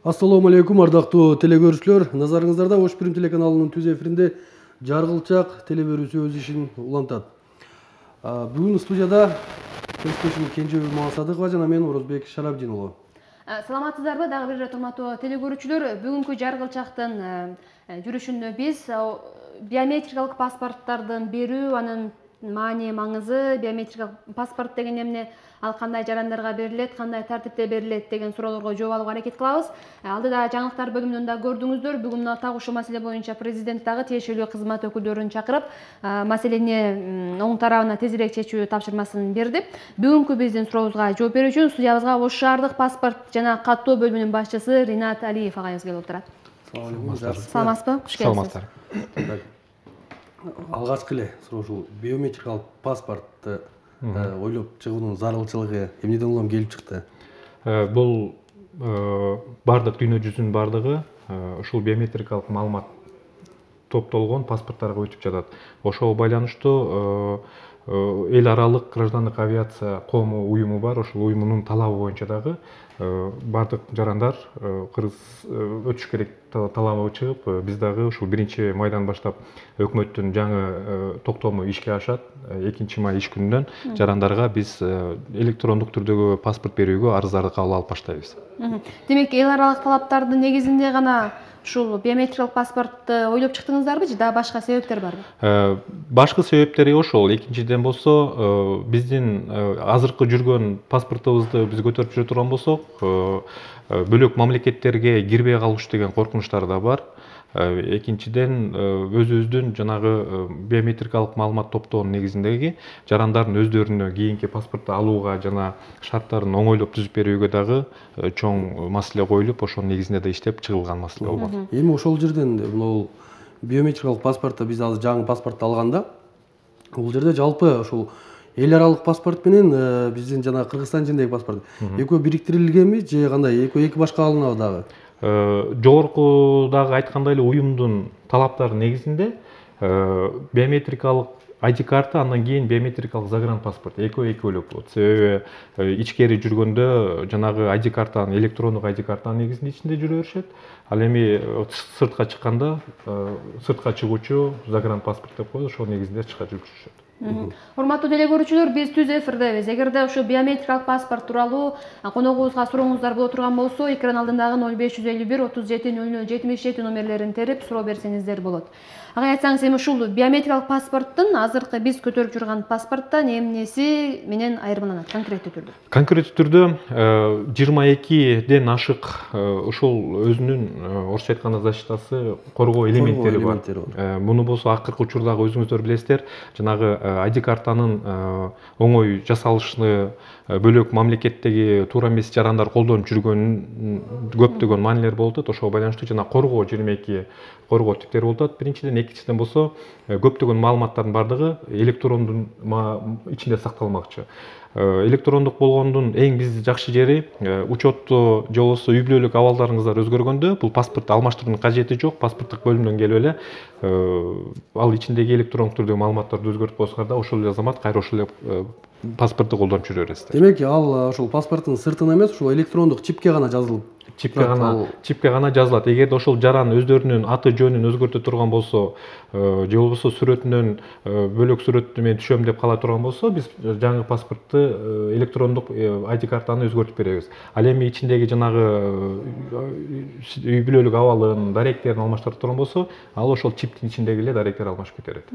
Ассаламу алейкум, ардактуу телекөрүүчүлөр. Назарыңыздарда Ош Бирим телеканалынын түз эфиринде Жаргылчак телебөрүүсү өз ишин улантат. Бүгүн студияда көзбөшүм Кенжебек Мамасадыкова жана мен Орозбек Шарабдин уулу. Саламатсыздарбы дагы бир урматтуу телекөрүүчүлөр. Бүгүнкү Жаргылчактын жүрүшүндө биз биометрикалык паспорттардын берүү, анын маани маңызы, биометрикалык паспорт деген эмне, ал кандай жарандарга берилет, кандай тартипте берилет деген суроолорго жооп алууга аракет кылабыз. Алдыда жаңылыктар бөлүмүнөн да көрдүңүздөр. Бүгүн так ушул маселе боюнча президент дагы тиешелүү кызмат өкүлдөрүн чакырып, маселени оң тарабына тезирээк чечүү тапшырмасын берди. Бүгүнкү биздин сурообузга жооп берүү үчүн студиябызга Ош шаардык паспорт жана каттоо бөлүмүнүн башчысы Ринат Алиев агайыбыз келип отурат. Саламатсызбы? Куш келипсиз. Алгачкы эле суроо ушул биометрикалык паспортты ойлоп чыгуунун зарылчылыгы эмнеден улам келип чыкты? Бул бардык дүйнө жүзүнүн бардыгы ушул биометрикалык маалымат топтолгон паспорттарга өтүп жатат. Ошого байланыштуу эл аралык граждандык авиация коому уюму бар. Ошол уюмунун талабы боюнча дагы бардык жарандар өтүш керек талабы чыгып, биз дагы ушул 1-майдан баштап өкмөттүн жаңы токтому ишке ашат. 2-май иш күнүнөн жарандарга биз электрондук түрдөгү паспорт берүүгө арыздарды кабыл алып баштайбыз. Демек, эл аралык талаптардын негизинде гана ушул биометрикалык паспортты ойлоп чыктыңыздарбы же дагы башка себептер барбы? Башкы себептери ошол. Экинчиден болсо, биздин азыркы жүргөн паспортубузду биз көтөрүп жүрө турган болсок, бөлөк мамлекеттерге кирбей калыш деген коркунучтар да бар. Экинчиден, өзүбүздүн жанагы биометрикалык маалымат топтоонун негизиндеги жарандардын өздөрүнө кийинки паспортду алууга жана шарттарын оңойлоп түзүп берүүгө дагы чоң маселе коюлуп, ошонун негизинде да иштеп чыгылган маселе болгон. Эми ошол жерден бул биометрикалык паспортто биз азыр жаңы паспортду алганда, бул жерде жалпы ошол эл аралык паспорт менен биздин жана Кыргызстан жериндеги паспорт экөө бириктирилгенби же кандай? Экөө эки башка алынабы дагы? Жогоркудагы айткандай эле уюмдун талаптары негизинде биометрикалык ID карта, андан кийин биометрикалык загранпаспорт экөө болот. Себеби ичкери жүргөндө жанагы ID картанын, электрондук ID картанын негизинде ичинде жүрө беришет. Ал эми сыртка чыкканда сыртка чыгуучу загранпаспорт деп коет, ошол негизинде сыртка жүрүшөт. Урматтуу телекөрүүчүлөр, биз түз эфирдебиз. Эгерде ушул биометрикалык паспорт тууралуу коногубузга сурооңуздар боло турган болсо, экран алдындагы 0551 37 00 77 номерлерин терип суроо берсеңиздер болот. Ага айтсаңыз, эми ушул биометрикалык паспорттун азыркы биз көтөрүп жүргөн паспорттан эмнеси менен айырмаланат конкреттүү түрдө? Конкреттүү түрдө 22ден ашык ушул өзүнүн орусча айтканда защитасы, коргоо элементтери бар. Муну болсо акыркы учурдагы өзүңүздөр билесиздер, жанагы ID картанын оңой жасалышыны бөлөк мамлекеттеги туура эмес жарандар колдонуп жүргөнүн көптөгөн маанилер болуп атат. Ошого байланыштуу жана коргоо 22 коргоо типтери болуп атат. Биринчиден, экинчиден болсо көптөгөн маалыматтардын бардыгы электрондун ичинде сакталмакчы. Электрондук болгондун эң бизди жакшы жери, учетту же болбосо үй бүлөлүк абалдарыңыздар өзгөргөндө бул паспортду алмаштыруунун кажети жок. Паспорттук бөлүмдөн келип эле ал ичиндеги электрондук түрдөгү маалыматтарды өзгөртүп койсоңар да ошол эле азамат кайра ошол эле паспортду колдонуп жүрө бересиздер. Демек, ал ошол паспорттун сыртына эмес, ушул электрондук чипке гана жазылып, чипке гана жазылат. Эгерде ошол жаран өздөрүнүн аты жөнүн өзгөртө турган болсо, же болбосо сүрөтүнөн бөлөк сүрөттү мен түшөм деп кала турган болсо, биз жаңы паспортту электрондук ID картаны өзгөртүп беребиз. Ал эми ичиндеги жанагы үй бүлөлүк абалын, даректерин алмаштырып турган болсо, ал ошол чиптин ичиндеги эле даректер алмашып кетет.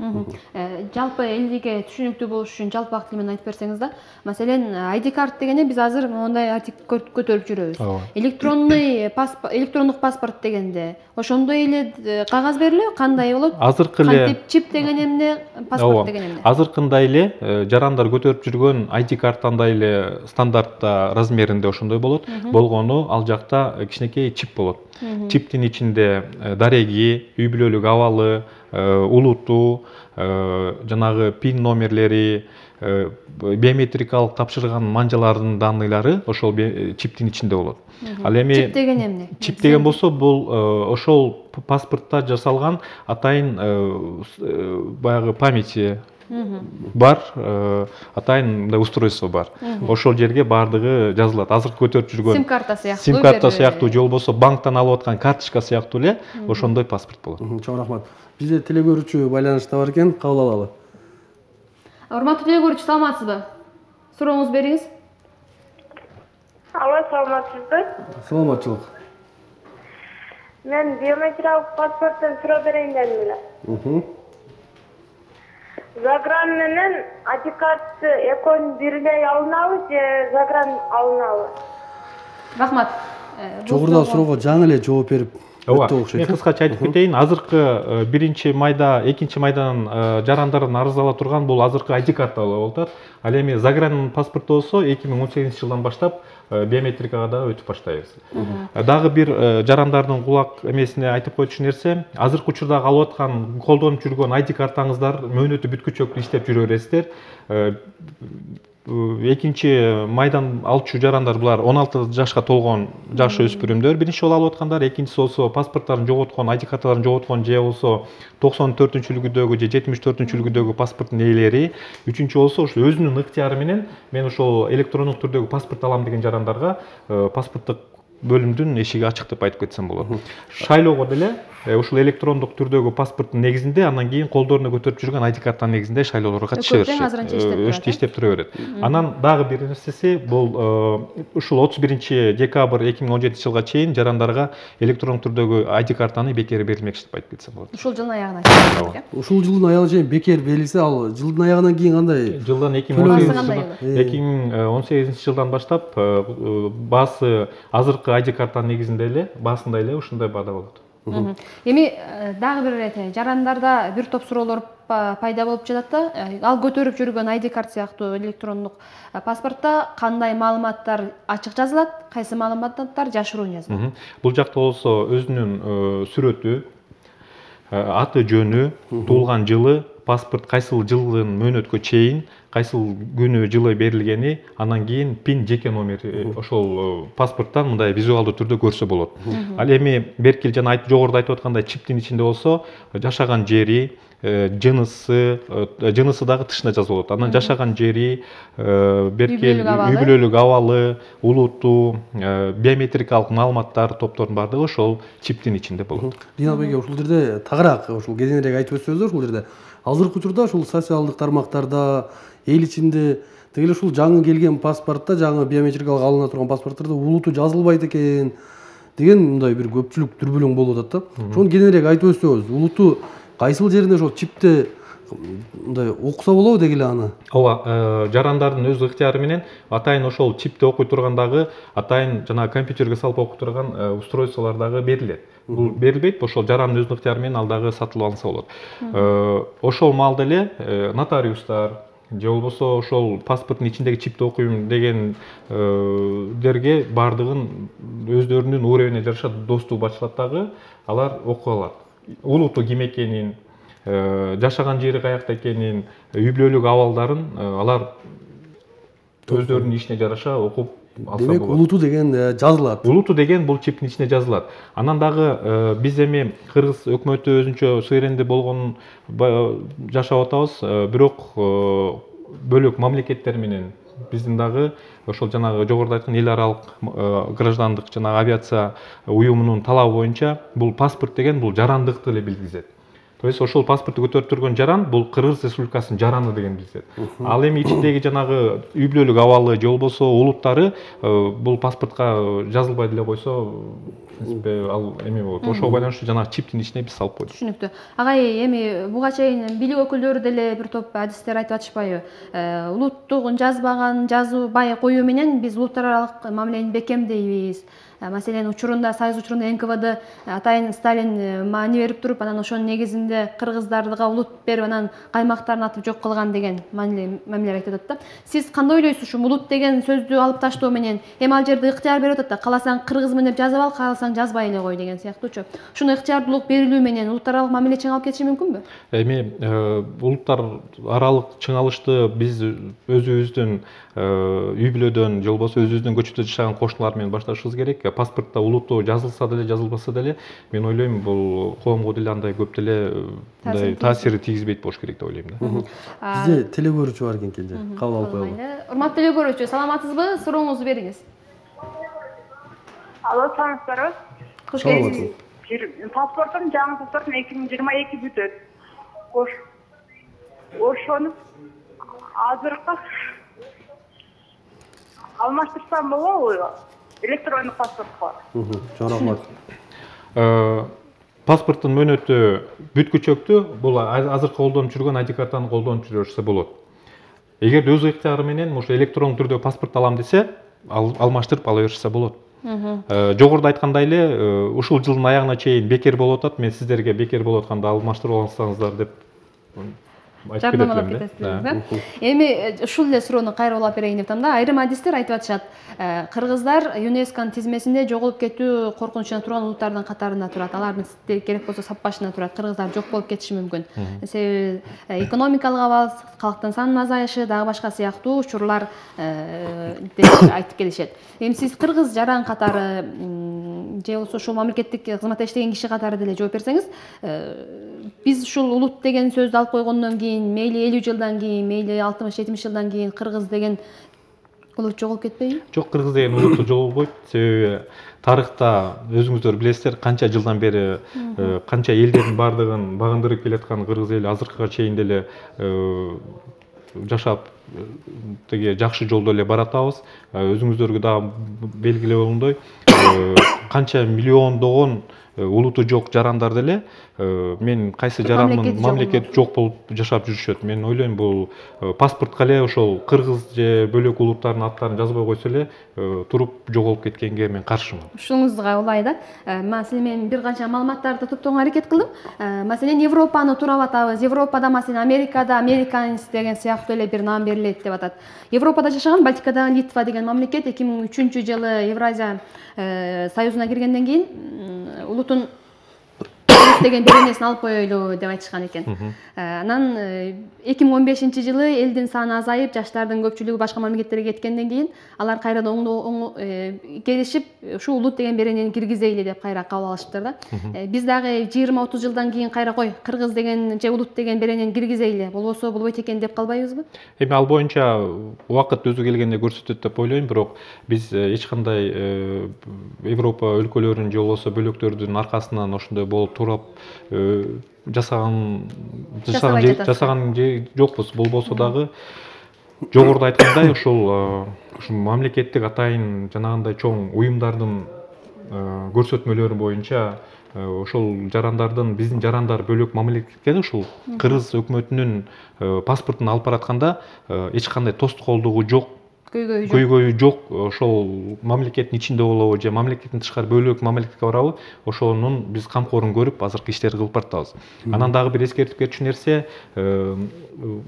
Жалпы элге түшүнүктүү болуш үчүн жалпак тил менен айтып берсеңиз да, маселен, ID карт дегенде биз азыр мондай көтөрүп жүрөбүз. Электрондук паспорт дегенде ошондой эле кагаз берилеби? Кандай болот? Азыркы эле кантип чип деген эмне, паспорт деген эмне? Азыркындай эле жарандар көтөрүп жүргөн ID картандай эле стандартта размеринде ошондой болот. Болгону ал жакта кичинекей чип болот. Чиптин ичинде дареги, үй бүлөлүк абалы, улуту, жанагы пин номерлери, биометрикалык тапшырган манжалардын данныйлары ошол чиптин ичинде болот. Ал эми чип деген эмне? Чип деген болсо, бул ошол паспортто жасалган атайын баягы памяти бар, атайын мындай устройство бар. Ошол жерге бардыгы жазылат. Азыркы көтөрүп жүргөн сим карта сыяктуу, сим карта сыяктуу же болбосо банктан алып аткан карточка сыяктуу эле ошондой паспорт болот. Чоң рахмат. Бизде телекөрүүчү байланышта бар экен, кабыл алалы. Урматтуу телекөрүүчү, саламатсызбы? Сурооңузду бериңиз. Алло, саламатсызбы? Саламатчылык. Мен биометриялык паспорттон суроо берейин дедим эле. Загран менен ID карты экөөнүн бирдей алынабы же загран алынабы? Рахмат. Жогорудагы суроого жаңы эле жооп берип өттү окшойт. Мен кыскача айтып кетейин. Азыркы 1-майда, 2-майдан жарандардын арызала турган бул азыркы ID карта болуп атат. Ал эми загран паспорт болсо 2018-жылдан баштап биометрикага да өтүп баштайбыз. Дагы бир жарандардын кулак эмесине айтып койчу нерсе, азыркы учурдагы алып аткан, колдонуп жүргөн ID картаңыздар мөөнөтү бүткүчө иштеп жүрө бересиздер. 2-майдан алчу жарандар булар 16 жашка толгон жаш өспүрүмдөр биринчи жолу алып аткандар, экинчиси болсо паспорттарын жоготкон, ID карталарын жоготкон же болсо 94-үлгүдөгү же 74-үлгүдөгү паспорттун ээлери, үчүнчү болсо ошо өзүнүн ыктыяры менен мен ошол электрондук түрдөгү паспорт алам деген жарандарга паспорттук бөлүмдүн эшиги ачык деп айтып кетсем болот. Шайлоого деле ушул электрондук түрдөгү паспорттун негизинде, андан кийин колдоруна көтөрүп жүргөн ID картанын негизинде шайлоолорго катыша беришет. Иштеп тура берет. Анан дагы бир нерсеси бул ушул 31-декабрь 2017-жылга чейин жарандарга электрондук түрдөгү ID картаны бекер берилмекчи деп айтып кетсем болот. Ушул жылдын аягына чейин. Ушул жылдын аягына чейин бекер берилсе, ал жылдын аягынан кийин кандай? Жылдан 2018-жылдан баштап баасы азыркы ID картанын негизинде эле, баасында эле ушундай баада болот. Эми дагы бир жарандарда бир топ суроолор пайда болуп жатат да. Ал көтөрүп жүргөн ID карт сыяктуу электрондук паспортто кандай маалыматтар ачык жазылат, кайсы маалыматтар жашыруун жазылат? Бул жакта болсо өзүнүн сүрөтү, аты жөнү, туулган жылы, паспорт кайсыл жылдын мөөнөткө чейин, кайсыл күнү жылы берилгени, андан кийин пин жеке номери ошол паспорттан мындай визуалдуу түрдө көрсө болот. Ал эми берки жана жогоруда айтып аткандай чиптин ичинде болсо жашаган жери, жынысы дагы тышына жазылып атат. Анан жашаган жери, берки үй бүлөлүк абалы, улуту, биометрикалык маалыматтар топторунун баардыгы ошол чиптин ичинде болот. Ринат байке, ушул жерде тагыраак ушул кененирээк айтып өтсөңүздөр, ушул жерде азыркы учурда ушул социалдык тармактарда, эл ичинде тегеле ушул жаңы келген паспортто, жаңы биометрикалык алына турган паспорттарда улуту жазылбайт экен деген мындай бир көпчүлүк дүрбөлөң болуп атат да. Ошону кененирээк айтып өтсөңүз, улуту кайсыл жеринде ошол чипте мындай окуса болобу дегиле аны? Ооба, жарандардын өз ыктыяры менен атайын ошол чипти окуй тургандагы атайын жана компьютерге салып окуй турган устройстволор дагы берилет. Бул берилбейт, ошол жарандын өз ыктыяры менен ал дагы сатылып алынса болот. Ошол маалда эле нотариустар же болбосо ошол паспорттун ичиндеги чипти окуйм дегендерге баардыгын өздөрүнүн уровенине жараша доступ ачылат дагы, алар окуй алат. Улуту ким экенин, жашаган жери каякта экенин, үй бүлөлүк абалдарын алар өздөрүнүн ишине жараша окуп алса болот. Демек улуту деген жазылат. Улуту деген бул чиптин ичине жазылат. Анан дагы биз эми кыргыз өкмөтү өзүнчө суверенди болгонун жашап атабыз, бирок бөлөк мамлекеттер менен биздин дагы ошол жанагы жогоруда айткан эл аралык граждандык жана авиация уюмунун талабы боюнча бул паспорт деген бул жарандыкты эле билгизет. То есть ошол паспортты көтөрүп турган жаран бул Кыргыз Республикасынын жараны деген билгизет. Ал эми ичиндеги жанагы үй бүлөлүк абалы же болбосо улуттары бул паспортко жазылбай деле койсо, ал эме болот. Ошого байланыштуу жанагы чиптин ичине биз салып койдук. Түшүнүктүү. Агай, эми буга чейин бийлик өкүлдөрү деле бир топ адистер айтып атышпайбы? Улуттугун жазбаган, жазбай коюу менен биз улуттар аралык мамилени бекемдейбиз. Маселен, учурунда Союз учурунда НКВД атайын Сталин маани берип туруп, анан ошонун негизинде кыргыздарга улут берип, анан каймактарын атып жок кылган деген мамилелер айтып атат да. Сиз кандай ойлойсуз ушул улут деген сөздү алып таштоо менен? Эми ал жерде ыктыяр берип атат да, кааласаң кыргызмын деп жазып ал, кааласаң жазбай эле кой деген сыяктуучу. Ушуну ыктыярдуулук берилүү менен улуттар аралык мамиле чыңалып кетиши мүмкүнбү? Эми улуттар аралык чыңалышты биз өзүбүздүн үй бүлөдөн же болбосо өзүбүздүн көчөдө жашаган кошуналар менен башташыбыз керек. эле паспортто улуту жазылса деле жазылбаса деле мен ойлойм бул коомго деле андай көп деле мындай таасири тийгизбейт болуш керек деп ойлойм да. Бизде телекөрүүчү бар экен Кенже. Кабыл алып коелу. Урматтуу телекөрүүчү, саламатсызбы? Сурооңузду бериңиз. Алло, саламатсыздарбы? Кош келипсиз. Паспортум, жаңы паспортум 2022 бүтөт. Ошону азыркы алмаштырсам болобу? Электрондук паспортко. Чоң рахмат. Паспорттун мөөнөтү бүткүчөктү бул азыр колдонуп жүргөн ID картаны колдонуп жүрүшсө болот. Эгерде өз ыктыяры менен ушу электрондук түрдө паспорт алам десе, алмаштырып ала беришсе болот. Жогоруда айткандай эле ушул жылдын аягына чейин бекер болуп атат. Мен сиздерге бекер болуп атканда алмаштырып алсаңыздар деп айтып кетесиз. Эми ушул эле суроону кайра улап берейин деп атам да. Айрым адистер айтып атышат, кыргыздар ЮНЕСКОнун тизмесинде жоголуп кетүү коркунучуна турган улуттардын катарында турат. Алардын керек болсо сап башында турат. Кыргыздар жок болуп кетиши мүмкүн. Себеби экономикалык абал, калктын санынын азайышы, дагы башка сыяктуу учурлар деп айтып келишет. Эми сиз кыргыз жаран катары же болбосо ушул мамлекеттик кызматта иштеген киши катары деле жооп берсеңиз, биз ушул улут деген сөздү алып койгондон кийин, мейли 50 жылдан кийин, мейли 60-70 жылдан кийин кыргыз деген улут жоголуп кетпейби? Жок, кыргыз деген улут жоголбойт. Себеби тарыхта өзүңүздөр билесиздер, канча жылдан бери канча элдердин бардыгын багындырып келаткан кыргыз эли азыркыга чейин деле жашап теге жакшы жолдо эле баратабыз. Өзүңүздөргө дагы белгилүү болгондой, канча миллиондогон улуту жок жарандар деле мен кайсы жаранмын мамлекет жок болуп жашап жүрүшөт. Мен ойлойм бул паспортко эле ошол кыргыз же бөлөк улуттардын аттарын жазбай койсо эле туруп жоголуп кеткенге мен каршымын. Ушуңузга улай да. Маселен мен бир канча маалыматтарды топтогонго аракет кылдым. Маселен Европаны турап атабыз. Европада маселен Америкада американец деген сыяктуу эле бир наам берилет деп атат. Европада жашаган Балтикадагы Литва деген мамлекет 2003-жылы Евразия союзуна киргенден кийин улутун деген беренесин алып коелу деп айтышкан экен. Анан 2015-жылы элдин саны азайып, жаштардын көпчүлүгү башка мамлекеттерге кеткенден кийин алар кайрадан келишип, ушу улут деген беренени киргизейли деп кайра кабыл алышыптыр да. Биз дагы 20-30 жылдан кийин кайра кой, кыргыз деген же улут деген беренени киргизейли, болбосо болбойт экен деп калбайбызбы? Эми ал боюнча убакыт өзү келгенде көрсөтөт деп ойлойм, бирок биз эч кандай Европа өлкөлөрүнүн же болбосо бөлөктөрдүн аркасынан ошондой болуп турап жасаган жокпуз. Болбосо дагы жогоруда айткандай ушул мамлекеттик атайын жанагындай чоң уюмдардын көрсөтмөлөрү боюнча ошол жарандардын биздин жарандар бөлөк мамлекетке ушул кыргыз өкмөтүнүн паспортун алып баратканда эч кандай тоскоолдугу жок, көйгөйү жок. Ошол мамлекеттин ичинде болобу же мамлекеттин тышкары бөлөк мамлекетке барабы, ошонун биз камкорун көрүп азыркы иштерди кылып баратабыз. Анан дагы бир эскертип кетчү нерсе,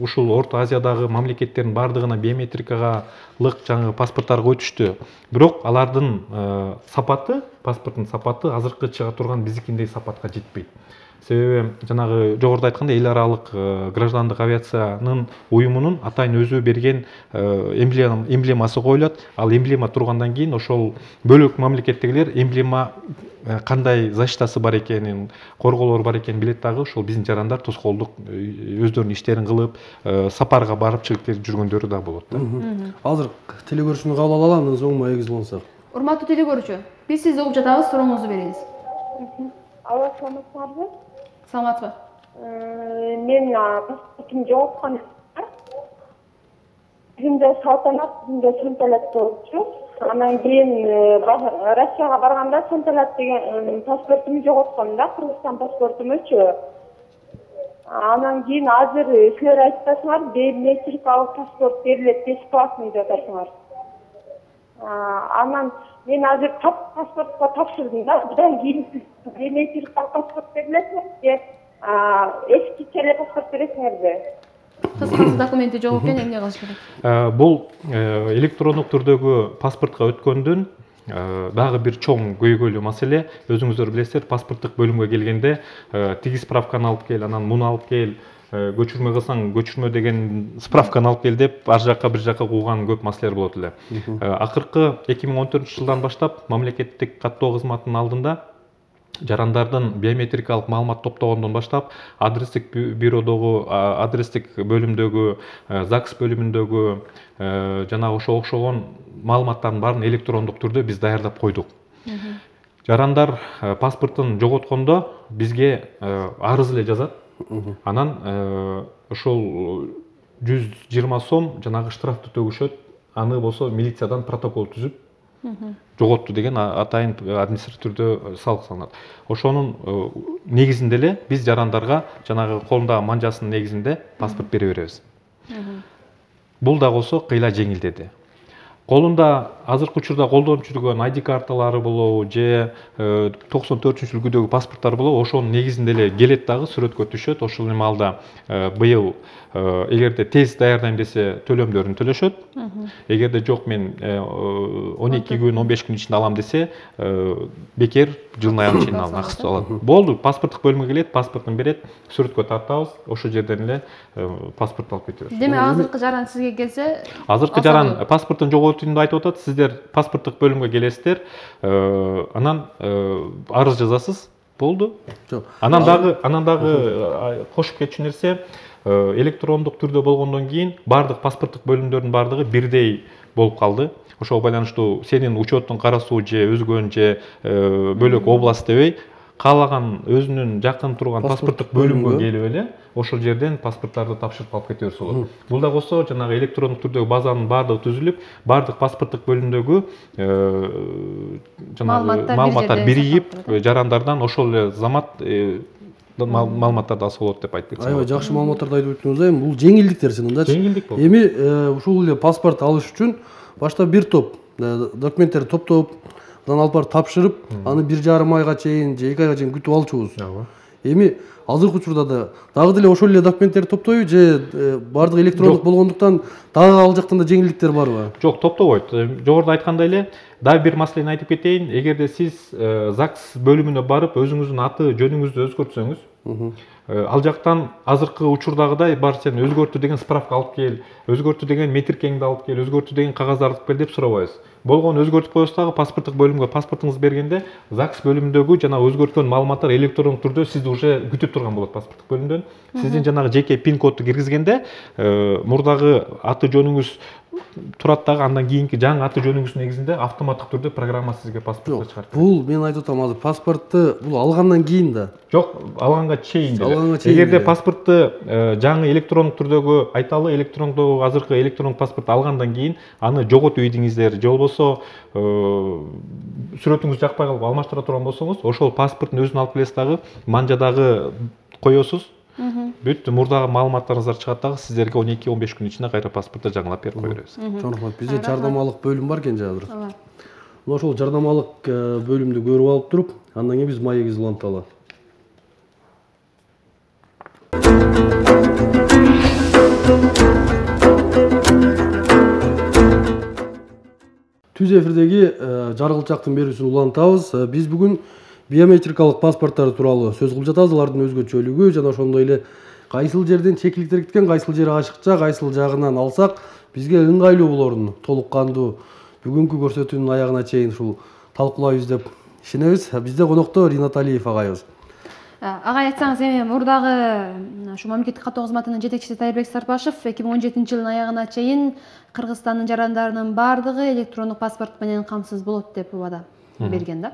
ушул Орто Азиядагы мамлекеттердин бардыгына биометрикалык жаңы паспорттар өтүштү. Бирок алардын сапаты, паспорттун сапаты азыркы чыга турган биздикиндей сапатка жетпейт. Себеби жанагы жогоруда айткандай эл аралык граждандык авиациянын уюмунун атайын өзү берген эмблемасы коюлат. Ал эмблема тургандан кийин ошол бөлөк мамлекеттегилер эмблема кандай защитасы бар экенин, корголору бар экенин билет дагы ошол биздин жарандар тоскоолдук өздөрүнүн иштерин кылып, сапарга барып чыгып келип жүргөндөрү да болот да. Азыр телекөрүүчүнү кабыл алалы, андан соң эгиз болсок. Урматтуу телекөрүүчү, биз сизди угуп жатабыз, сурооңузду бериңиз. Алло, саламатсыздарбы? Саламатсызбы? Мен паспортум жоголткан. Бизде салтанат, бизде сенталат болчу. Анан кийин Россияга барганда сенталат деген паспортумду жоготком да, Кыргызстан паспортумучу. Анан кийин азыр силер айтып атасыңар, биометрикалык паспорт берилет, бесплатный деп атасыңар. Анан мен азыр паспортко тапшырдым да, будан кийин биометрикалык паспорт берилетби же эскиче эле паспорт бересиңерби? Кыскасы документи жок экен, эмне кылыш керек? Бул электрондук түрдөгү паспортко өткөндүн дагы бир чоң көйгөйлүү маселе. Өзүңүздөр билесиздер, паспорттук бөлүмгө келгенде тиги справканы алып кел, анан муну алып кел, көчүрмө кылсаң көчүрмө деген справканы алып кел деп ар жакка бир жакка кууган көп маселелер болот эле. Акыркы 2014-жылдан баштап мамлекеттик каттоо кызматынын алдында жарандардын биометрикалык маалымат топтогондон баштап адрестик бюродогу, адрестик бөлүмдөгү, ЗАГС бөлүмүндөгү жанагы ошого окшогон маалыматтардын баарын электрондук түрдө биз даярдап койдук. Жарандар паспортун жоготкондо бизге арыз эле жазат. Анан ошол 120 сом жанагы штрафты төгүшөт. Аны болсо милициядан протокол түзүп жоготту деген атайын административдүү түрдө салык салынат. Ошонун негизинде эле биз жарандарга жанагы колундагы манжасынын негизинде паспорт бере беребиз. Бул да болсо кыйла жеңилдеди. Колунда азыркы учурда колдонуп жүргөн ID карталары болобу же 94-үлгүдөгү паспорттар болобу, ошонун негизинде эле келет дагы сүрөткө түшөт. Ошол эми алда быйыл эгерде тез даярдайм десе төлөмдөрүн төлөшөт. Эгерде жок мен 12 күн 15 күн ичинде алам десе бекер жылдын аягына чейин акысты алат. Болду, паспорттук бөлүмгө келет, паспортун берет, сүрөткө тартабыз, ошол жерден эле паспорт алып кетебиз. Демек азыркы жаран сизге келсе, азыркы жаран паспортун жоготуйнду айтып атат, сиздер паспорттук бөлүмгө келесиздер, анан арыз жазасыз, болду. Анан дагы кошуп кетчү нерсе, электрондук түрдө болгондон кийин бардык паспорттук бөлүмдөрдүн бардыгы бирдей болуп калды. Ошого байланыштуу сенин учеттун карасуу же өзгөн же бөлөк область дебей, каалаган өзүнүн жакын турган паспорттук бөлүмгө келип эле ошол жерден паспорттарды тапшырып алып кете берсе болот. Бул да болсо жанагы электрондук түрдөгү базанын баардыгы түзүлүп, бардык паспорттук бөлүмдөгү жанагы маалыматтар биригип, жарандардан ошол эле замат маалыматтарды алса болот деп айтып кетсем. Аябай жакшы маалыматтарды айтып өттүңүз. Эми бул жеңилдиктер чынында. Жеңилдик болду. Эми ушул эле паспорт алыш үчүн башта бир топ документтерди топтоп, анан алып барып тапшырып, аны 1,5 айга чейин же 2 айга чейин күтүп алчубуз. Эми азыркы учурда дагы деле ошол эле документтерди топтойбу же бардык электрондук болгондуктан дагы ал жактан да жеңилдиктер барбы? Жок, топтобойт. Жогоруда айткандай эле дагы бир маселени айтып кетейин. Эгерде сиз ЗАГС бөлүмүнө барып өзүңүздүн аты жөнүңүздү өзгөртсөңүз, ал жактан азыркы учурдагыдай бар сен өзгөртү деген справка алып кел, өзгөртү деген метиркеңди алып кел, өзгөртү деген кагаздарды алып кел деп сурабайбыз. Болгону өзгөртүп коесуз дагы паспорттук бөлүмгө паспортуңузду бергенде ЗАГС бөлүмүндөгү жана өзгөрткөн маалыматтар электрондук түрдө сизди уже күтүп турган болот паспорттук бөлүмдөн. Сиздин жанагы жеке пин кодду киргизгенде мурдагы аты жөнүңүз турат дагы, андан кийинки жаңы аты жөнүңүздүн негизинде автоматтык түрдө программа сизге паспортты чыгарып берет. Бул мен айтып атам, азыр паспортты бул алгандан кийин да. Жок, алганга чейин деле. Эгерде паспортты жаңы электрондук түрдөгү айталы, электрондук азыркы электрондук паспорт алгандан кийин аны жоготуп ийдиңиздер, же болбосо сүрөтүңүз жакпай калып алмаштыра турган болсоңуз, ошол паспорттун өзүн алып келесиз дагы, манжадагы коесуз. Бүт мурдагы маалыматтарыңыздар чыгат дагы, сиздерге 12-15 күн ичинде кайра паспортты жаңылап берип кое беребиз. Чоң рахмат. Бизде жардамалык бөлүм бар экен азыр. Мына ошол жардамалык бөлүмдү көрүп алып туруп, андан кийин биз маегибизди уланталы. Түз эфирдеги жаргылчактын берүүсүн улантабыз. Биз бүгүн биометрикалык паспорттар тууралуу сөз кылып жатабыз. Алардын өзгөчөлүгү жана ошондой эле кайсыл жерден чекиликтер кеткен, кайсыл жери ачыкча, кайсыл жагынан алсак бизге ыңгайлуу болорун толук кандуу бүгүнкү көрсөтүүнүн аягына чейин ушул талкуулайбыз деп ишенебиз. Бизде конокто Ринат Алиев агайыбыз. Агай, айтсаңыз, эми мурдагы ушу мамлекеттик каттоо кызматынын жетекчиси Тайырбек Сарпашев 2017-жылдын аягына чейин Кыргызстандын жарандарынын баардыгы электрондук паспорт менен камсыз болот деп убада берген да.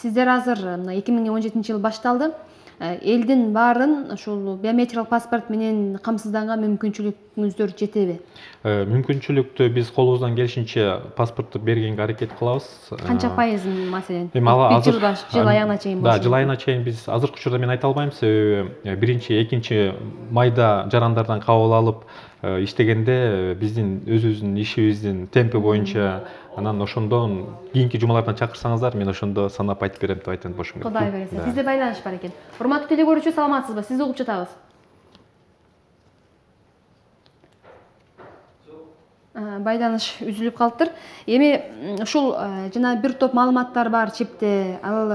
Сиздер азыр 2017-жыл башталды. Элдин баарын ушул биометрикалык паспорт менен камсызданган мүмкүнчүлүгүңүздөр жетеби? Мүмкүнчүлүктү биз колубуздан келишинче паспортты бергенге аракет кылабыз. Канча пайызын маселен? Жыл аягына чейин болушу? Да, жыл аягына чейин биз азыркы учурда мен айта албайм, себеби 1-2 майда жарандардан кабыл алып иштегенде биздин өзүбүздүн ишибиздин темпи боюнча анан ошондон кийинки жумалардан чакырсаңыздар, мен ошондо санап айтып берем деп айтып бошум керек. Кудай бересе. Бизде байланыш бар экен. Урматтуу телекөрүүчү, саламатсызбы? Сизди угуп жатабыз. Байланыш үзүлүп калыптыр. Эми ушул жана бир топ маалыматтар бар чипте, ал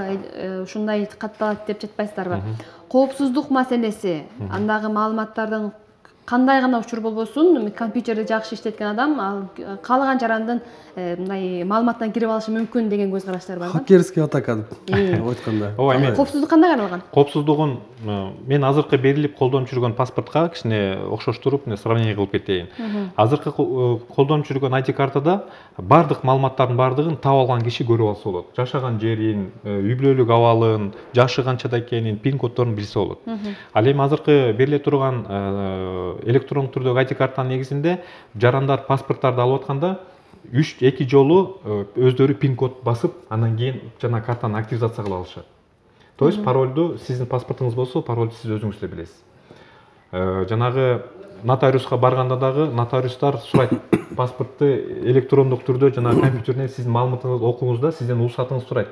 ушундай катталат деп жатпайсыздарбы? Коопсуздук маселеси, андагы маалыматтардын кандай гана учур болбосун, компьютерди жакшы иштеткен адам ал каалаган жарандын мындай маалыматтан кирип алышы мүмкүн деген көз караштар бар да. Хакерский атака деп айтканда. Ооба, эми коопсуздук кандай каралган? Коопсуздугун мен азыркы берилип колдонуп жүргөн паспортко кичине окшоштуруп, сравнение кылып кетейин. Азыркы колдонуп жүргөн ID картада бардык маалыматтардын бардыгын таап алган киши көрүп алса болот. Жашаган жерин, үй бүлөлүк абалын, жашы канчада экенин, пин коддорун билсе болот. Ал эми азыркы бериле турган электрондук түрдөгү ID картанын негизинде жарандар паспорттарды алып атканда 2 жолу өздөрү пин код басып, анан кийин жана картаны активизация кыла алышат. То есть паролду сиздин паспортуңуз болсо, паролду сиз өзүңүз эле билесиз. Жанагы нотариуска барганда дагы нотариустар сурайт паспортты электрондук түрдө жана компьютерден сиздин маалыматыңызды окуңуз да, сиздин уруксатыңызды сурайт.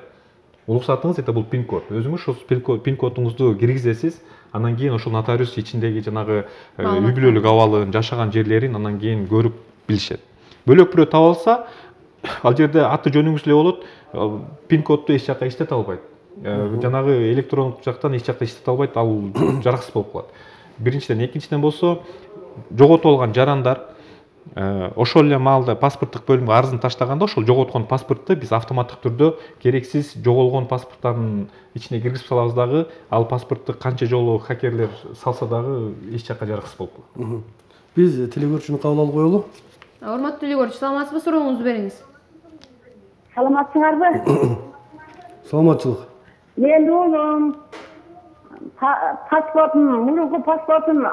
Уруксатыңыз это бул пин код. Өзүңүз ошол пин кодуңузду киргизесиз. Анан кийин ошол нотариус ичиндеги жанагы үй бүлөлүк абалын, жашаган жерлерин анан кийин көрүп билишет. Бөлөк бирөө таап алса, ал жерде аты жөнүңүз эле болот, пин кодду эч жакка иштете албайт. Жанагы электрондук жактан эч жакта иштете албайт, ал жараксыз болуп калат. Биринчиден, экинчиден болсо, жоготуп алган жарандар ошол эле маалда паспорттук бөлүмгө арызын таштаганда ошол жоготкон паспортты биз автоматтык түрдө керексиз жоголгон паспорттардын ичине киргизип салабыз дагы, ал паспортты канча жолу хакерлер салса дагы эч жакка жараксыз болуп калат. Биз телегөрүүчүнү кабыл алып коелу. Урматтуу телегөрүүчү, саламатсызбы? Сурооңузду бериңиз. Саламатсыңарбы? Саламатчылык. Мен улум паспортун, мурунку паспортун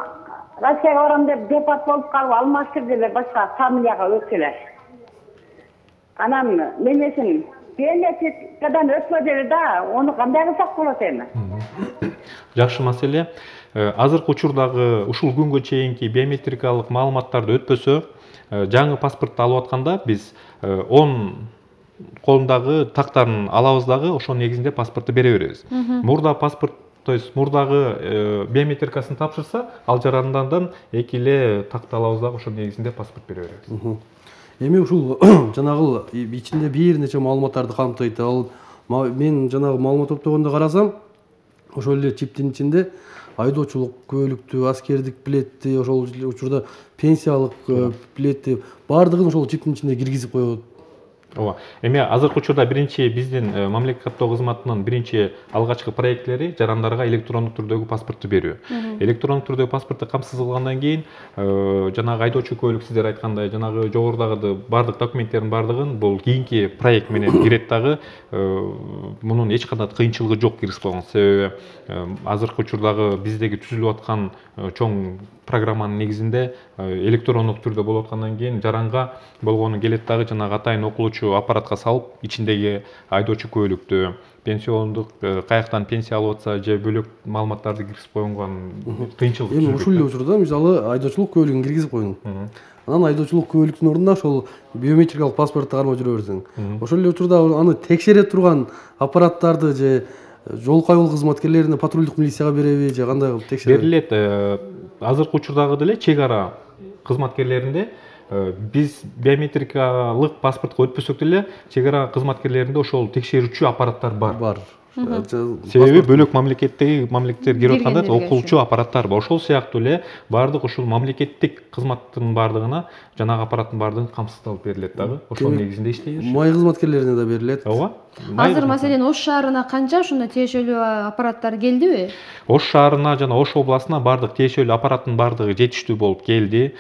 Россияга барам деп депорт болуп калып алмаштырды эле, башка фамилияга өткөлөр. Анан менесин биометрикадан өтпөдү эле да, ону кандай кылсак болот эми? Жакшы маселе. Азыркы учурдагы ушул күнгө чейинки биометрикалык маалыматтарды өтпөсө, жаңы паспортты алып атканда биз 10 колундагы тактарын алабыз дагы, ошонун негизинде паспортты бере беребиз. Мурда паспорт, то есть мурдагы биометрикасын тапшырса, ал жарандардан 2 эле такты алабыз дагы, ошонун негизинде паспорт бере беребиз. Эми ушул жанагы ичинде бир нече маалыматтарды камтыйт. Ал мен жанагы маалымат топтогондо карасам, ошол эле чиптин ичинде айдоочулук көөлүктү, аскердик билетти, ошол учурда пенсиялык билетти баардыгын ошол чиптин ичинде киргизип коет. Ооба. Эми азыркы учурда биринчи биздин мамлекеттик каттоо кызматынын биринчи алгачкы проекттери жарандарга электрондук түрдөгү паспортду берүү. Электрондук түрдөгү паспортты камсыз кылгандан кийин жанагы айдоочу көөлүк сиздер айткандай жанагы жогорудагы баардык документтердин баардыгын бул кийинки проект менен кирет дагы, мунун эч кандай кыйынчылыгы жок киргизип койгон. Себеби азыркы учурдагы биздеги түзүлүп аткан чоң программанын негизинде электрондук түрдө болуп аткандан кийин жаранга болгону келет дагы жанагы атайын окулуучу аппаратка салып, ичиндеги айдоочу көөлүктү, пенсиондук каяктан пенсия алып атса же бөлөк маалыматтарды киргизип койгон кыйынчылык. Эми ушул эле учурда мисалы айдоочулук көөлүгүн киргизип койдуң. Анан айдоочулук көөлүктүн ордуна ошол биометрикалык паспортты кармап жүрө берсең. Ошол эле учурда аны текшере турган аппараттарды же жол кайгыл кызматкерлерине, патрулдук милицияга береби же кандай кылып текшерет? Берилет. Азыркы учурдагы деле чек ара кызматкерлеринде биз биометрикалык паспортко өтпөсөк деле чек ара кызматкерлеринде ошол текшерүүчү аппараттар бар. Себеби бөлөк мамлекеттер кирип атканда окулчу аппараттар бар. Ошол сыяктуу эле баардык ушул мамлекеттик кызматтын баардыгына жанагы аппараттын баардыгын камсыздалып берилет дагы. Ошонун негизинде иштейбиз. Май кызматкерлерине да берилет. Ооба. Азыр маселен Ош шаарына канча ошондой тиешелүү аппараттар келдиби? Ош шаарына жана Ош областына баардык тиешелүү аппараттын баардыгы жетиштүү болуп келди.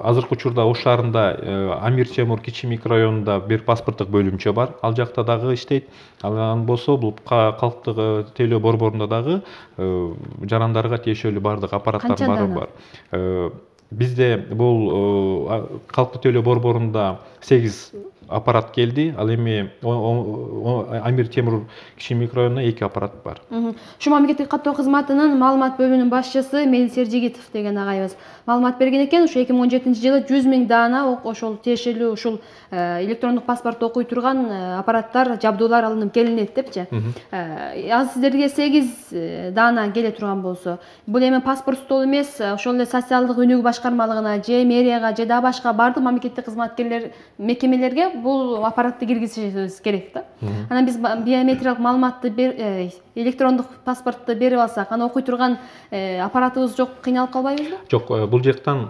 Азыркы учурда Ош шаарында Амир Темур кичи микрорайонунда бир паспорттук бөлүмчө бар. Ал жакта дагы иштейт. Анан болсо бул калктык тейлөө борборунда дагы жарандарга тиешелүү баардык аппараттардын баары бар. Бизде бул калктык тейлөө борборунда 8 аппарат келди. Ал эми Амир Темур кичи микрорайонуна 2 аппарат бар. Ушу мамлекеттик каттоо кызматынын маалымат бөлүмүнүн башчысы Мелис Эржигитов деген агайыбыз маалымат берген экен. Ушу 2017-жылы 100.000 даана ошол тиешелүү ушул электрондук паспорт окуй турган аппараттар, жабдуулар алынып келинет депчи. Азыр сиздерге 8 даана келе турган болсо, бул эми паспорт стол эмес, ошол эле социалдык өнүгүү башкармалыгына же мэрияга же да башка бардык мамлекеттик кызматкерлер мекемелерге бул аппаратты киргизишибиз керек да. Анан биз биометриялык маалыматты электрондук паспортты берип алсак, аны окуй турган аппаратыбыз жок, кыйналып калбайбызбы? Жок, бул жактан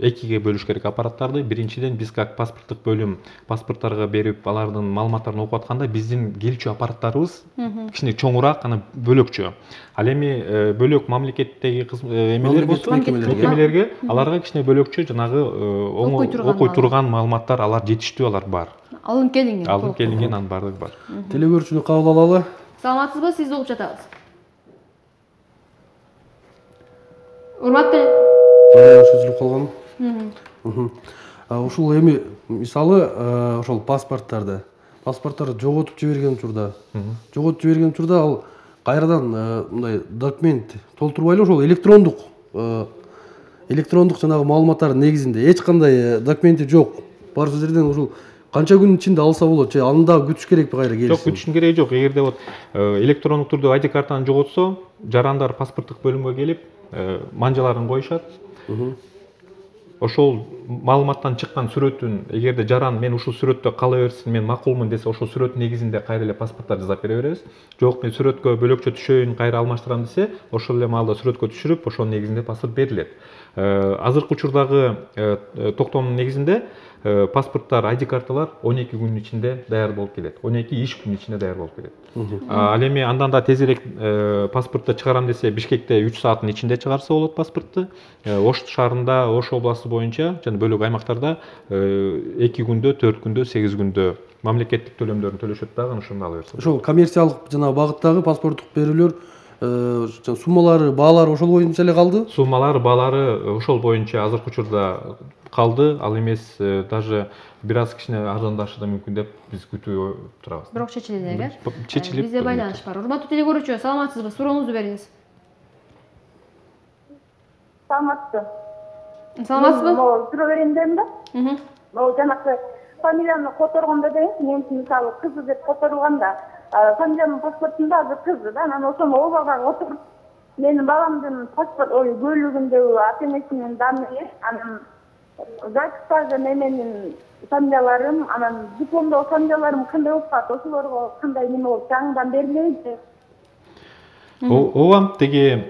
экиге бөлүш керек аппараттарды. Биринчиден биз как паспорттук бөлүм паспорттарга берип, алардын маалыматтарын окуп атканда биздин келчү аппараттарыбыз кичине чоңураак, анан бөлөкчө. Ал эми бөлөк мамлекеттеги эмелер болсо, мекемелерге аларга кичине бөлөкчө жанагы окуй турган маалыматтар, алар жетиштүү, алар бар. Алынып келинген. Алынып келинген, анын баардыгы бар. Теле көрүүчүнү кабыл алалы. Саламатсызбы, сизди угуп жатабыз. Урматтуу. Үзүлүп калган. Ушул эми мисалы ошол паспорттарды жоготуп жиберген учурда ал кайрадан мындай документ толтурбай эле ошол электрондук жанагы маалыматтардын негизинде эч кандай документи жок. Бар сөздөрдөн ушул канча күн ичинде алса болот же аны дагы күтүш керекпи кайра келишин? Жок, күтүштүн кереги жок. Эгерде вот электрондук түрдө ID картаны жоготсо, жарандар паспорттук бөлүмгө келип, манжаларын коюшат. Ошол маалыматтан чыккан сүрөтүн, эгерде жаран мен ушул сүрөттө кала берсин, мен макулмун десе, ошол сүрөт негизинде кайра эле паспорттарды жасап бере беребиз. Жок, мен сүрөткө бөлөкчө түшөйүн, кайра алмаштырам десе, ошол эле маалда сүрөткө түшүрүп, ошонун негизинде паспорт берилет. Азыркы учурдагы токтомдун негизинде паспорттар, ID карталар 12 күн ичинде даяр болуп келет. 12 иш күн ичинде даяр болуп келет. Ал эми андан да тезирээк паспортты чыгарам десе, Бишкекте 3 сааттын ичинде чыгарса болот паспортты. Ош шаарында, Ош областы боюнча жана бөлөк аймактарда 2 күндө, 4 күндө, 8 күндө мамлекеттик төлөмдөрүн төлөшөт дагы, ошондо ала берсе. Ошол коммерциялык жана багыттагы паспорттук берүүлөр суммалары, баалары ошол боюнча эле калды? Суммалары, баалары ошол боюнча азыркы учурда калды. Ал эмес, даже бир аз кичине арзандашы да мүмкүн деп биз күтүп турабыз. Бирок чечилет эле. Чечилип. Бизде байланыш бар. Урматтуу теле көрүүчү, саламатсызбы? Сурооңузду бериңиз. Саламатсызбы? Суроо берейин дедим да. Могу жанакы фамилияны которгондо дейм, мен мисалы кызы деп которулганда, фамилиянын паспортунда азыр кызы да, анан ошону обага отуруп, менин баламдын паспорт бөлүгүндөгү ата энесинин данные, анан запискага менин фамилияларым, анан дипломдогу фамилияларым кандай болуп калат, ошолорго кандай неме болуп, жаңыдан берилейби? Ооба, теги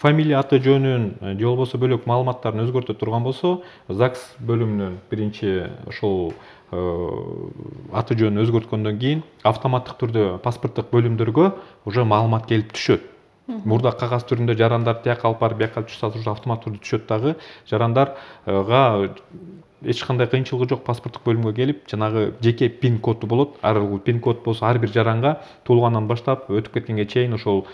фамилия, аты жөнүн же болбосо бөлөк маалыматтарын өзгөртө турган болсо, ЗАГС бөлүмүнөн биринчи ошол аты жөнүн өзгөрткөндөн кийин автоматтык түрдө паспорттук бөлүмдөргө уже маалымат келип түшөт. Мурда кагаз түрүндө жарандар тияка алып барып бияка түшсө, уже автомат түрдө түшөт дагы. Жарандарга эч кандай кыйынчылыгы жок, паспорттук бөлүмгө келип, жанагы жеке пин коду болот. Ар пин код болсо ар бир жаранга туулгандан баштап өтүп кеткенге чейин ошол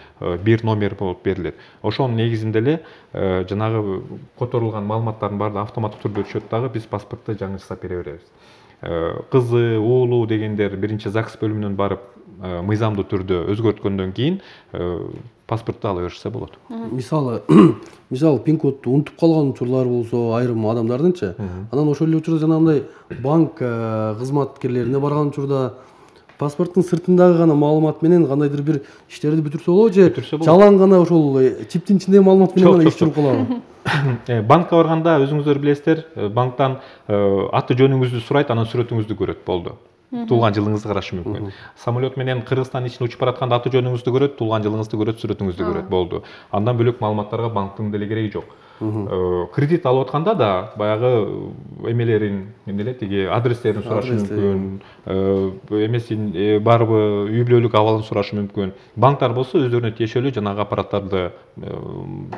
бир номер болуп берилет. Ошонун негизинде эле жанагы которулган маалыматтардын баардыгы автоматтык түрдө түшөт дагы, биз паспортты жаңы жасап бере беребиз. Кызы, уулу дегендер биринчи ЗАГС бөлүмүнөн барып мыйзамдуу түрдө өзгөрткөндөн кийин паспортты ала беришсе болот. Мисалы пин кодду унутуп калган учурлар болсо, айрым адамдардынчы, анан ошол эле учурда жанагындай банк кызматкерлерине барган учурда паспорттун сыртындагы гана маалымат менен кандайдыр бир иштерди бүтүрсө болобу же жалаң гана ошол чиптин ичиндеги маалымат менен гана иш жүрүп калабы? Банкка барганда өзүңүздөр билесиздер, банктан аты жөнүңүздү сурайт, анан сүрөтүңүздү көрөт, болду. Туулган жылыңызды карашы мүмкүн. Самолет менен Кыргызстан ичинде учуп баратканда аты жөнүңүздү көрөт, туулган жылыңызды көрөт, сүрөтүңүздү көрөт, болду. Андан бөлөк маалыматтарга банктын деле кереги жок. Кредит алып атканда да баягы эмелерин, тиги адрестерин сурашы мүмкүн, эмесин барбы үй бүлөлүк абалын сурашы мүмкүн. Банктар болсо өздөрүнө тиешелүү жанагы аппараттарды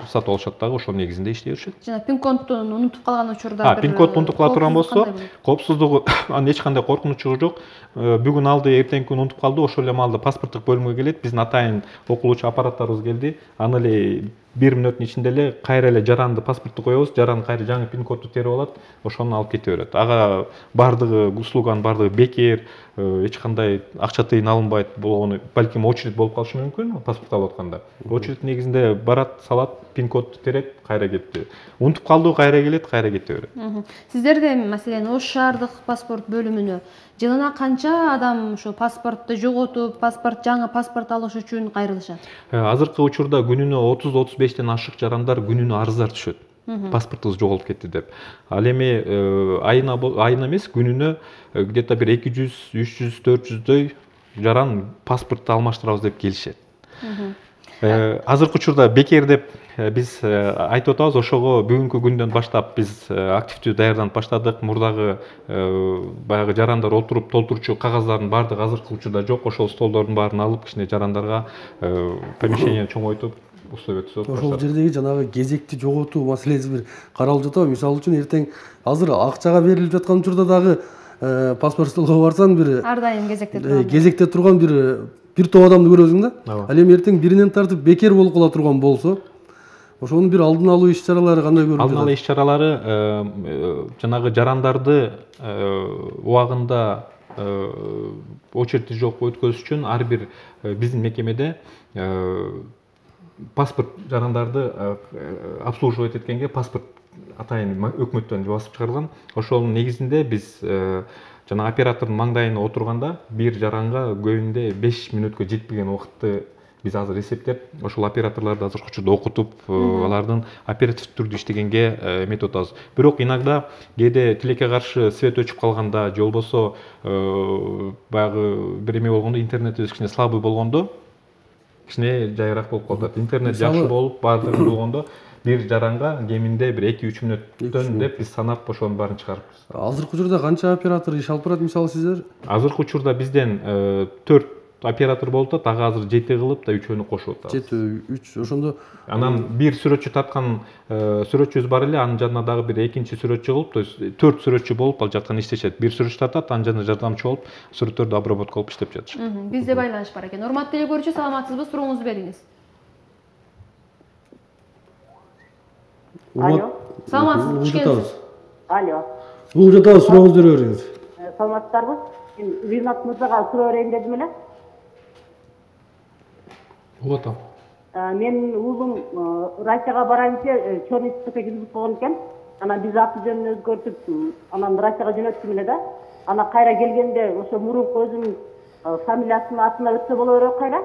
сатып алышат дагы, ошонун негизинде иштей беришет. Жана пин кодтун унутуп калган учурда пин кодду унутуп кала турган болсо, коопсуздугу анын эч кандай коркунучу жок. Бүгүн алды, эртеңки күнү унутуп калды, ошол эле маалда паспорттук бөлүмгө келет, биздин атайын окулуучу аппараттарыбыз келди, аны эле 1 мүнөттүн ичинде эле кайра эле жаранды паспортто коебуз, жаран кайра жаңы пин кодду терип алат, ошону ошону алып кете берет. Ага бардыгы услуганын бардыгы бекер, эч кандай акча тыйын алынбайт болгону, балким очередь болуп калышы мүмкүн паспорт алып атканда. Очередь негизинде барат, салат, пин кодду терет, кайра кетти. Унутуп калды, кайра келет, кайра кете берет. Сиздерде маселен Ош шаардык паспорт бөлүмүнө жылына канча адам ошо паспортду жоготуп, жаңы паспорт алыш үчүн кайрылышат? Азыркы учурда күнүнө 30-35тен ашык жарандар күнүнө арыздар түшөт. Паспортубуз жоголуп кетти деп. Ал эми айына эмес, күнүнө где-то бир 200, 300, 400дөй жаран паспортду алмаштырабыз деп келишет. Азыркы учурда бекер деп биз айтып атабыз, ошого бүгүнкү күндөн баштап биз активдүү даярданып баштадык. Мурдагы баягы жарандар отуруп толтурчу кагаздардын баардыгы азыркы учурда жок. Ошол столдордун баарын алып, кичине жарандарга помещение чоңойтуп условия түзөп ошол жердеги жанагы кезекти жоготуу маселеси бир каралып жатабы? Мисалы үчүн эртең азыр акчага берилип жаткан учурда дагы паспорт столго барсаң бир Ар дайым кезекте кезекте турган бир топ адамды көрөсүң да. Ал эми эртең биринен тартып бекер болуп кала турган болсо, ошонун бир алдын алуу иш-чаралары кандай көрүнүп жатат? Алдын алуу иш-чаралары жанагы жарандарды убагында очередь жок өткөзүш үчүн ар бир биздин мекемеде паспорт жарандарды обслуживать эткенге паспорт атайын өкмөттөн басып чыгарылган. Ошонун негизинде биз жана оператордун маңдайына отурганда бир жаранга көбүндө 5 мүнөткө жетпеген убакытты биз азыр эсептеп, ошол операторлорду азыркы учурда окутуп, алардын оперативдүү түрдө иштегенге эметип атабыз. Бирок иногда кээде тилекке каршы свет өчүп калганда же болбосо баягы бир эме болгондо, интернетибиз кичине слабый болгондо кичине жайыраак болуп калат. Интернет жакшы болуп, баардыгы болгондо бир жаранга кеминде бир 2-3 мүнөттөн деп биз санап ошонун баарын чыгарыпбыз. Азыркы учурда канча оператор иш алып барат мисалы сиздер? Азыркы учурда бизден 4 оператор болуп атат, ага азыр 7 кылып да 3-өнү кошуп атабыз. 7-3 ошондо анан бир сүрөтчү тарткан сүрөтчүбүз бар эле, анын жанына дагы бир экинчи сүрөтчү кылып, то есть 4 сүрөтчү болуп ал жактан иштешет. Бир сүрөтчү тартат, анын жанына жардамчы болуп сүрөттөрдү обработка кылып иштеп жатышат. Бизде байланыш бар экен. Урматтуу теле көрүүчү, саламатсызбы? Сурооңузду бериңиз. Алло. Саламатсызбы? Куш келипсиз? Алло. Угуп жатабыз, сурооңузду бере бериңиз. Саламатсыздарбы? Мен Ринат мырзага суроо берейин дедим эле. Вот. Менин уулум Россияга барайынча черный списокко киргизип койгон экен. Анан биз аты жөнүн өзгөртүп, анан Россияга жөнөттүм эле да. Анан кайра келгенде ошо мурунку өзүмдүн фамилиясынын атына өтсө боло береби кайра?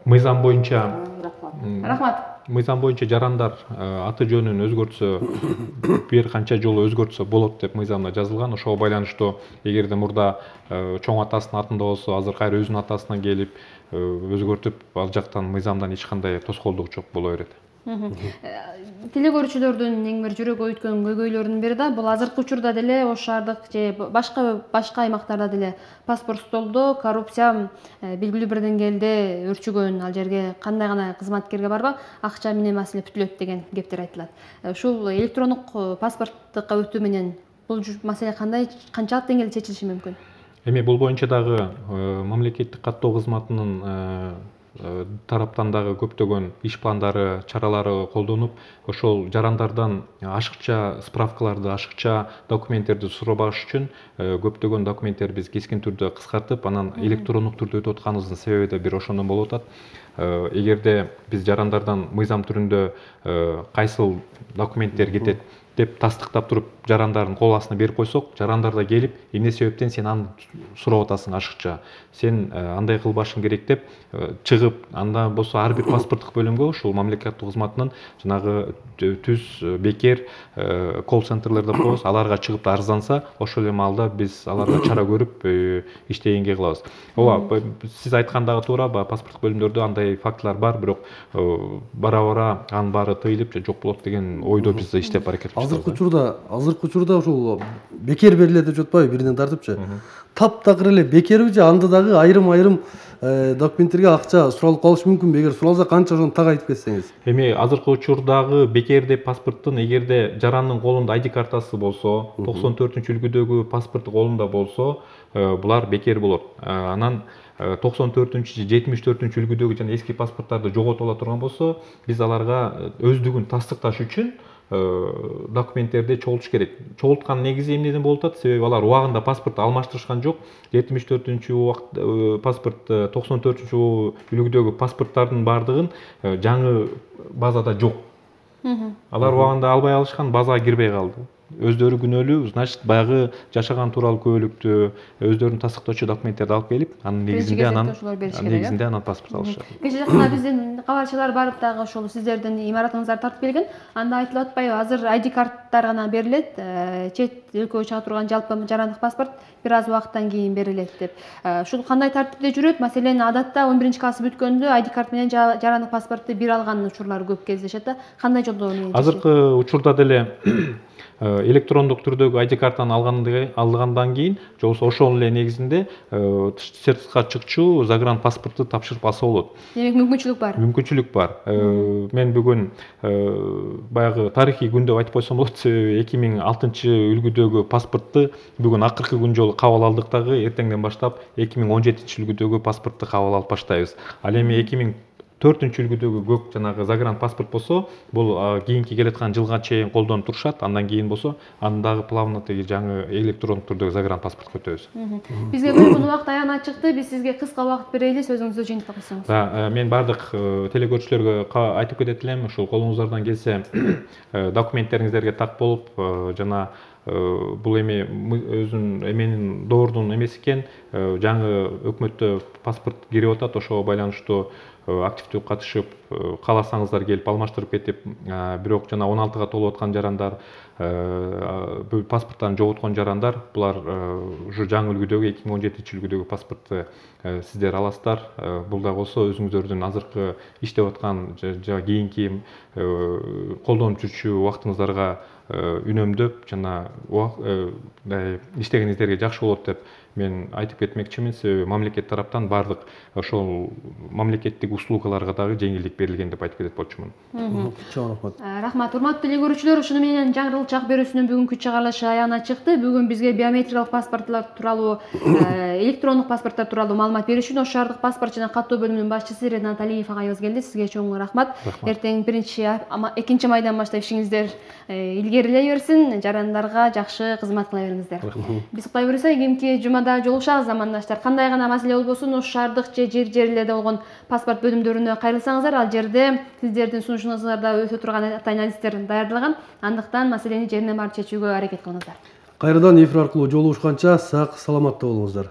Мыйзам боюнча Рахмат. Мыйзам боюнча жарандар аты жөнүн өзгөртсө, бир канча жолу өзгөртсө болот деп мыйзамда жазылган. Ошого байланыштуу эгерде мурда чоң атасынын атында болсо, азыр кайра өзүнүн атасына келип өзгөртүп, ал жактан мыйзамдан эч кандай тоскоолдук жок боло берет. Теле көрүүчүлөрдүн эң бир жүрөгү өйткөн көйгөйлөрүнүн бири да бул азыркы учурда деле Ош шаардык же башка аймактарда деле паспорт столдо коррупция белгилүү бир деңгээлде өрчүгөн, ал жерге кандай гана кызматкерге барба акча менен маселе бүтүлөт деген кептер айтылат. Ушул электрондук паспорттукка өтүү менен бул маселе канчалык деңгээлде чечилиши мүмкүн? Эми бул боюнча дагы мамлекеттик каттоо кызматынын тараптан дагы көптөгөн иш пландары, чаралары колдонуп, ошол жарандардан ашыкча справкаларды, ашыкча документтерди сурабаш үчүн көптөгөн документтерди биз кескин түрдө кыскартып, анан электрондук түрдө өтүп атканыбыздын себеби да бир ошондон болуп атат. Эгерде биз жарандардан мыйзам түрүндө кайсыл документтер кетет деп тастыктап туруп жарандардын кол астына берип койсок, жарандар да келип, эмне себептен сен аны сурап атасың ашыкча, сен андай кылбашың керек деп чыгып, анда болсо ар бир паспорттук бөлүмгө ушул мамлекеттик кызматынын жанагы түз бекер колл-центрлер деп коебуз, аларга чыгып да арызданса, ошол эле маалда биз аларга чара көрүп иштегенге кылабыз. Ооба, сиз айткандагы туура, паспорттук бөлүмдөрдө андай фактылар бар, бирок бара-бара анын баары тыйылып же жок болот деген ойдо биз да иштеп аракет кылабыз. Азыркы учурда ушул бекер берилет деп жатпайбы, биринен тартыпчы. Таптакыр эле бекерби же анда дагы айрым документтерге акча суралып калышы мүмкүнбү? Эгер суралса канча, ошону так айтып кетсеңиз. Эми азыркы учурдагы бекер деп паспорттун эгерде жарандын колунда ID картасы болсо, 94-үлгүдөгү паспорту колунда болсо, булар бекер болот. Анан 94-же 74-үлгүдөгү жана эски паспорттарды жоготуп ала турган болсо, биз аларга өздүгүн тастыкташ үчүн документтерди чогултуш керек. Чогулткан негизи эмнеден болуп атат? Себеби алар убагында паспорт алмаштырышкан жок. 74-убакыт паспорт, 94-үлгүдөгү паспорттардын баардыгын жаңы базада жок. Алар убагында албай алышкан, базага кирбей калды. Өздөрү күнөөлүү, значит баягы жашаган тууралуу күбөлүктү, өздөрүнүн тастыктоочу документтерди алып келип, анын негизинде анан паспорт алышат. Кечээ жакында биздин кабарчылар барып дагы ошол сиздердин имаратыңыздарды тартып келген. Анда айтылып атпайбы, азыр ID карттар гана берилет, чет өлкөгө чыга турган жалпы жарандык паспорт бир аз убакыттан кийин берилет деп. Ушул кандай тартипте жүрөт? Маселен, адатта 11-класс бүткөндө ID карт менен жарандык паспортду бир алган учурлар көп кездешет да. Кандай жолдоо менен? Азыркы учурда деле электрондук түрдөгү ID картаны алгандан кийин, же болбосо ошол эле негизинде сертификат чыкчу загран паспорту тапшырып алса болот. Демек мүмкүнчүлүк бар. Мүмкүнчүлүк бар. Мен бүгүн баягы тарыхый күн деп айтып койсом болот, себеби 2006-үлгүдөгү паспортту бүгүн акыркы күн жолу кабыл алдык дагы, эртеңден баштап 2017-үлгүдөгү паспортту кабыл алып баштайбыз. Ал эми 2004-үлгүдөгү көк жанагы загран паспорт болсо, бул кийинки келаткан жылга чейин колдонуп турушат. Андан кийин болсо, аны дагы плавно теги жаңы электрондук түрдөгү загран паспортко өтөбүз. Бизге бөлгөн убакыт аягына чыкты. Биз сизге кыска убакыт берели, сөзүңүздү жыйынтыктап койсоңуз. Мен бардык телекөрүүчүлөргө айтып кетет элем, ушул колуңуздардан келсе документтериңиздерге так болуп, жана бул эми өзүнүн эменин доордун эмеси экен, жаңы өкмөттө паспорт кирип атат, ошого байланыштуу активдүү катышып, кааласаңыздар келип алмаштырып кетип, бирок жана 16-га толуп аткан жарандар, паспорттарын жоготкон жарандар, булар ушу жаңы үлгүдөгү 2017-үлгүдөгү паспортты сиздер аласыздар. Бул да болсо өзүңүздөрдүн азыркы иштеп аткан жана кийинки колдонуп жүрчү убактыңыздарга үнөмдөп жана иштегениңиздерге жакшы болот деп мен айтып кетмекчимин. Себеби мамлекет тараптан бардык ошол мамлекеттик услугаларга дагы жеңилдик берилген деп айтып кетет болчумун. Чоң рахмат. Рахмат. Урматтуу телекөрүүчүлөр, ушуну менен жаңырылчак берүүсүнүн бүгүнкү чыгарылышы аягына чыкты. Бүгүн бизге биометриялык паспорттор тууралуу, электрондук паспорттор тууралуу маалымат берүү үчүн Ош шаардык паспорт жана каттоо бөлүмүнүн башчысы Ренат Алиев агайыбыз келди. Сизге чоң рахмат. Эртең 2 майдан баштап ишиңиздер илгерилей берсин, жарандарга жакшы кызмат кыла бериңиздер. Биз Кудай буйруса кийинки жумада жолугушабыз, замандаштар. Кандай гана маселе болбосун, Ош шаардык же жерлерде болгон паспорт бөлүмдөрүнө кайрылсаңыздар, ал жерде сиздердин сунушуңуздарда өтө турган анализдер даярдалган. Андыктан маселени жерине барып чечүүгө аракет кылыңыздар. Кайрадан эфир аркылуу жолугушканча сак саламатта болуңуздар.